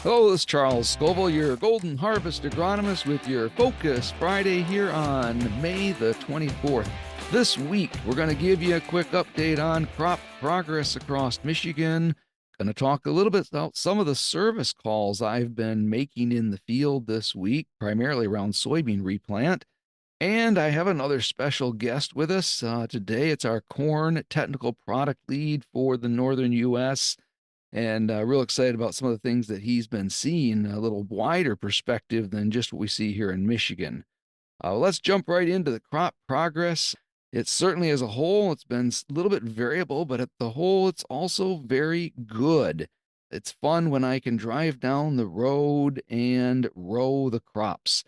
Hello, this is Charles Scoville, your Golden Harvest agronomist with your Focus Friday here on May the 24th. This week, we're going to give you a quick update on crop progress across Michigan. Going to talk a little bit about some of the service calls I've been making in the field this week, primarily around soybean replant. And I have another special guest with us today. It's our corn technical product lead for the northern U.S., and real excited about some of the things that he's been seeing, a little wider perspective than just what we see here in Michigan. Let's jump right into the crop progress. It certainly, as a whole, it's been a little bit variable, but at the whole, it's also very good. It's fun when I can drive down the road and row the crops.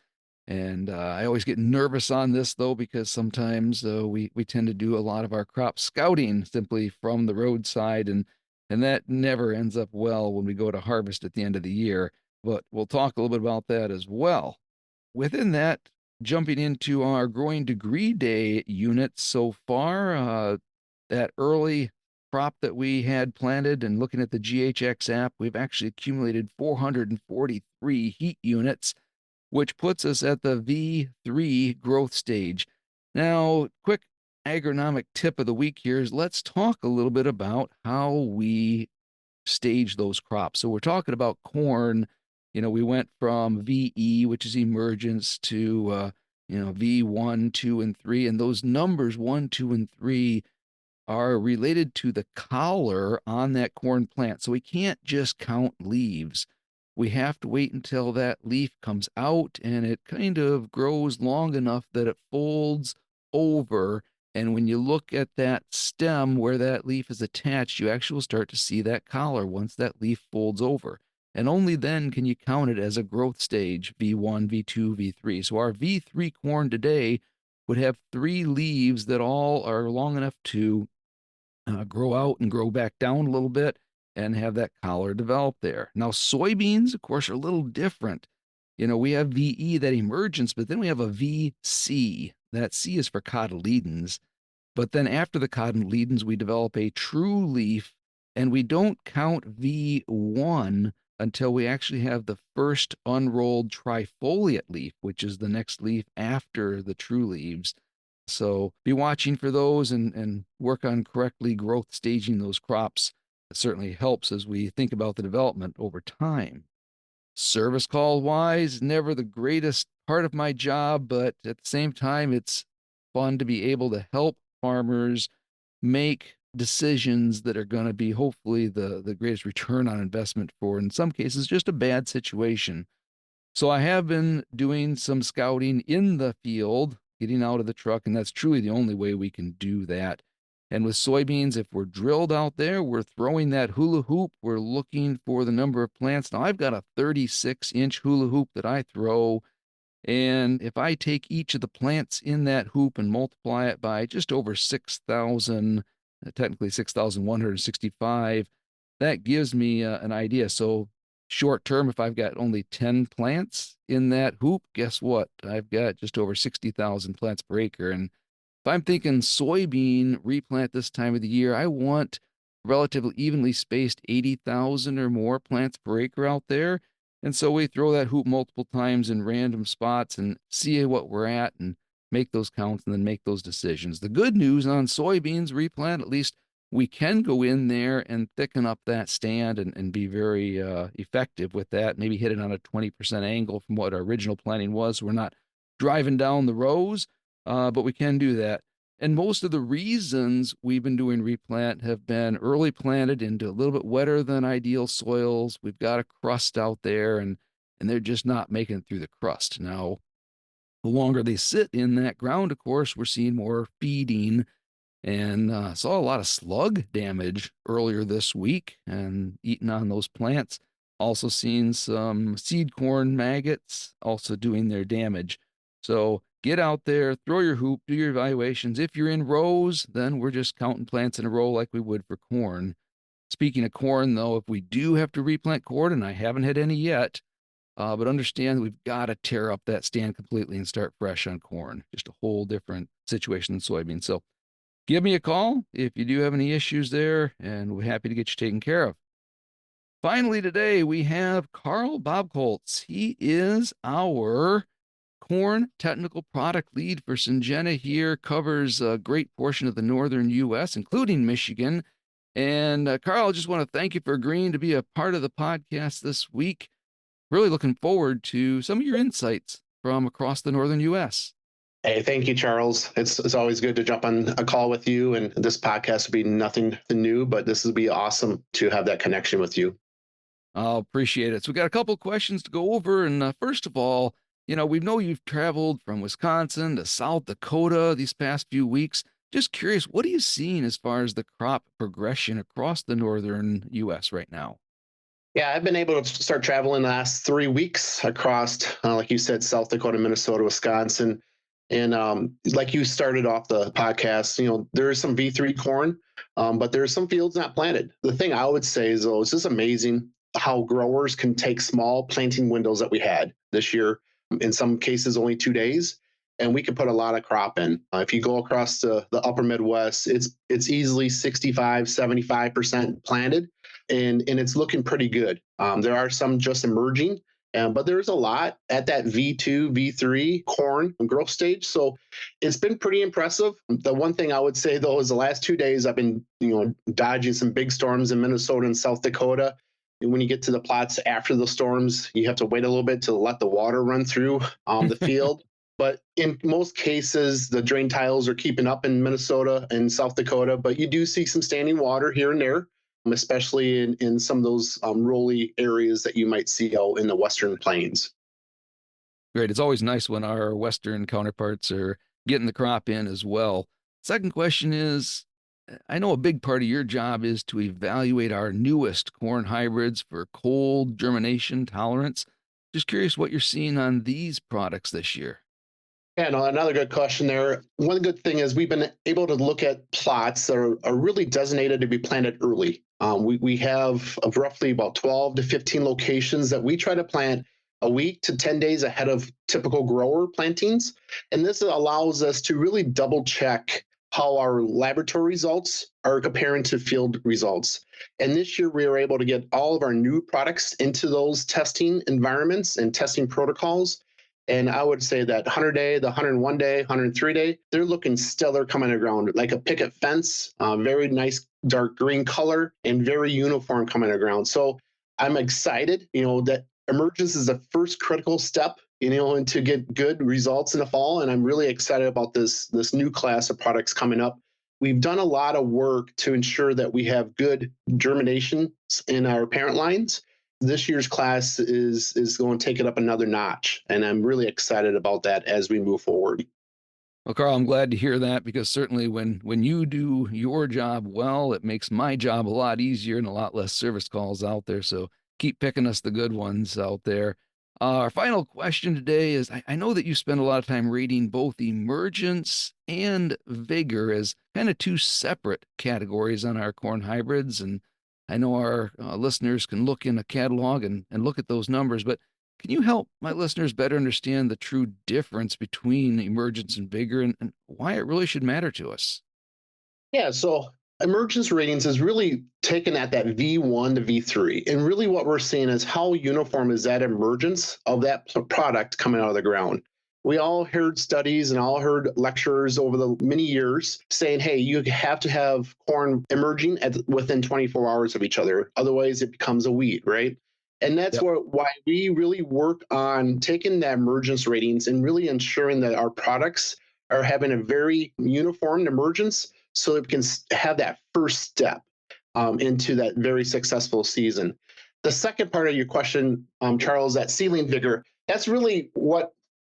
And I always get nervous on this, though, because sometimes we tend to do a lot of our crop scouting simply from the roadside, and that never ends up well when we go to harvest at the end of the year. But we'll talk a little bit about that as well. Within that, jumping into our growing degree day units so far, that early crop that we had planted and looking at the GHX app, we've actually accumulated 443 heat units, which puts us at the V3 growth stage. Now, quick agronomic tip of the week here is let's talk a little bit about how we stage those crops. So we're talking about corn. We went from VE, which is emergence, to V1, 2, and 3. And those numbers 1, 2, and 3 are related to the collar on that corn plant. So we can't just count leaves. We have to wait until that leaf comes out and it kind of grows long enough that it folds over. And when you look at that stem where that leaf is attached, you actually will start to see that collar once that leaf folds over. And only then can you count it as a growth stage, V1, V2, V3. So our V3 corn today would have 3 leaves that all are long enough to grow out and grow back down a little bit and have that collar develop there. Now, soybeans, of course, are a little different. We have VE, that emergence, but then we have a VC. That C is for cotyledons. But then after the cotyledons, we develop a true leaf, and we don't count V1 until we actually have the first unrolled trifoliate leaf, which is the next leaf after the true leaves. So be watching for those and work on correctly growth staging those crops. It certainly helps as we think about the development over time. Service call wise, never the greatest part of my job, but at the same time, it's fun to be able to help farmers make decisions that are going to be hopefully the greatest return on investment for, in some cases, just a bad situation. So I have been doing some scouting in the field, getting out of the truck, and that's truly the only way we can do that. And with soybeans, if we're drilled out there, we're throwing that hula hoop. We're looking for the number of plants. Now, I've got a 36-inch hula hoop that I throw. And if I take each of the plants in that hoop and multiply it by just over 6,000, technically 6,165, that gives me an idea. So short term, if I've got only 10 plants in that hoop, guess what? I've got just over 60,000 plants per acre. And if I'm thinking soybean replant this time of the year, I want relatively evenly spaced 80,000 or more plants per acre out there. And so we throw that hoop multiple times in random spots and see what we're at and make those counts and then make those decisions. The good news on soybeans replant, at least we can go in there and thicken up that stand and be very effective with that. Maybe hit it on a 20% angle from what our original planning was. So we're not driving down the rows, but we can do that. And most of the reasons we've been doing replant have been early planted into a little bit wetter than ideal soils. We've got a crust out there, and they're just not making it through the crust. Now, the longer they sit in that ground, of course, we're seeing more feeding, and saw a lot of slug damage earlier this week and eating on those plants. Also seeing some seed corn maggots also doing their damage. So get out there, throw your hoop, do your evaluations. If you're in rows, then we're just counting plants in a row like we would for corn. Speaking of corn, though, if we do have to replant corn, and I haven't had any yet, but understand we've got to tear up that stand completely and start fresh on corn. Just a whole different situation than soybeans. So give me a call if you do have any issues there, and we're happy to get you taken care of. Finally, today we have Karl Bobholz. He is our corn technical product lead for Syngenta here, covers a great portion of the northern U.S., including Michigan. And Karl, I just want to thank you for agreeing to be a part of the podcast this week. Really looking forward to some of your insights from across the northern U.S. Hey, thank you, Charles. It's always good to jump on a call with you, and this podcast will be nothing new, but this will be awesome to have that connection with you. I'll appreciate it. So we got a couple questions to go over. And first of all, we know you've traveled from Wisconsin to South Dakota these past few weeks. Just curious, what are you seeing as far as the crop progression across the northern U.S. right now? Yeah, I've been able to start traveling the last 3 weeks across, like you said, South Dakota, Minnesota, Wisconsin. And like you started off the podcast, there is some V3 corn, but there are some fields not planted. The thing I would say is, though, it's just amazing how growers can take small planting windows that we had this year, in some cases only 2 days, and we could put a lot of crop in. If you go across the upper Midwest, it's easily 65, 75% planted, and it's looking pretty good. There are some just emerging, but there's a lot at that V2, V3 corn growth stage. So it's been pretty impressive. The one thing I would say, though, is the last 2 days I've been, dodging some big storms in Minnesota and South Dakota. And when you get to the plots after the storms, you have to wait a little bit to let the water run through the field. But in most cases, the drain tiles are keeping up in Minnesota and South Dakota, but you do see some standing water here and there, especially in some of those rolly areas that you might see out in the Western Plains. Great. It's always nice when our Western counterparts are getting the crop in as well. Second question is, I know a big part of your job is to evaluate our newest corn hybrids for cold germination tolerance. Just curious what you're seeing on these products this year. Yeah, no, another good question there. One good thing is we've been able to look at plots that are really designated to be planted early. We have roughly about 12 to 15 locations that we try to plant a week to 10 days ahead of typical grower plantings. And this allows us to really double check how our laboratory results are comparing to field results. And this year we were able to get all of our new products into those testing environments and testing protocols. And I would say that 100-day, the 101-day, 103-day, they're looking stellar coming to ground, like a picket fence, very nice dark green color, and very uniform coming to ground. So I'm excited, that emergence is the first critical step, and to get good results in the fall. And I'm really excited about this new class of products coming up. We've done a lot of work to ensure that we have good germination in our parent lines. This year's class is going to take it up another notch, and I'm really excited about that as we move forward. Well, Karl, I'm glad to hear that because certainly when you do your job well, it makes my job a lot easier and a lot less service calls out there. So keep picking us the good ones out there. Our final question today is, I know that you spend a lot of time rating both emergence and vigor as kind of two separate categories on our corn hybrids. And I know our listeners can look in a catalog and look at those numbers, but can you help my listeners better understand the true difference between emergence and vigor and why it really should matter to us? Yeah, so emergence ratings is really taken at that V1 to V3. And really what we're seeing is how uniform is that emergence of that product coming out of the ground. We all heard studies and all heard lecturers over the many years saying, hey, you have to have corn emerging within 24 hours of each other. Otherwise, it becomes a weed, right? And that's Yep. why we really work on taking the emergence ratings and really ensuring that our products are having a very uniform emergence so that we can have that first step into that very successful season. The second part of your question, Charles, that seedling vigor, that's really what,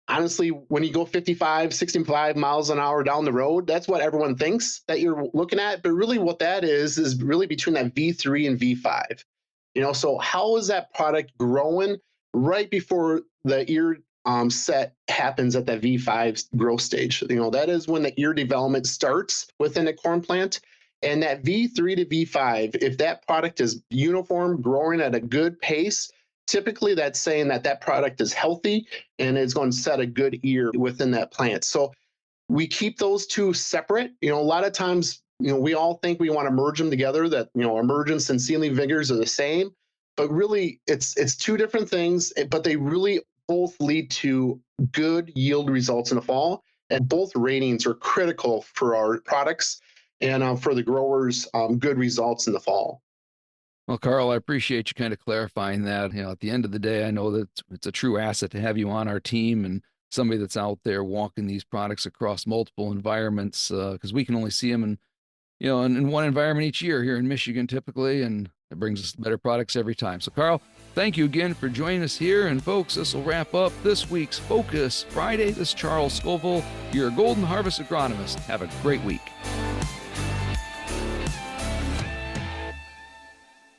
honestly, when you go 55, 65 miles an hour down the road, that's what everyone thinks that you're looking at. But really what that is really between that V3 and V5. So how is that product growing right before the ear set happens at that V5 growth stage? That is when the ear development starts within a corn plant. And that V3 to V5, if that product is uniform, growing at a good pace, typically that's saying that that product is healthy and is going to set a good ear within that plant. So we keep those two separate. A lot of times, we all think we want to merge them together, that, emergence and seedling vigors are the same. but really it's two different things, but they really both lead to good yield results in the fall. And both ratings are critical for our products and for the growers, good results in the fall. Well, Karl, I appreciate you kind of clarifying that. At the end of the day, I know that it's a true asset to have you on our team and somebody that's out there walking these products across multiple environments, because we can only see them in one environment each year here in Michigan typically, and it brings us better products every time. So, Karl, thank you again for joining us here. And folks, this will wrap up this week's Focus Friday. This is Charles Scoville, your Golden Harvest agronomist. Have a great week.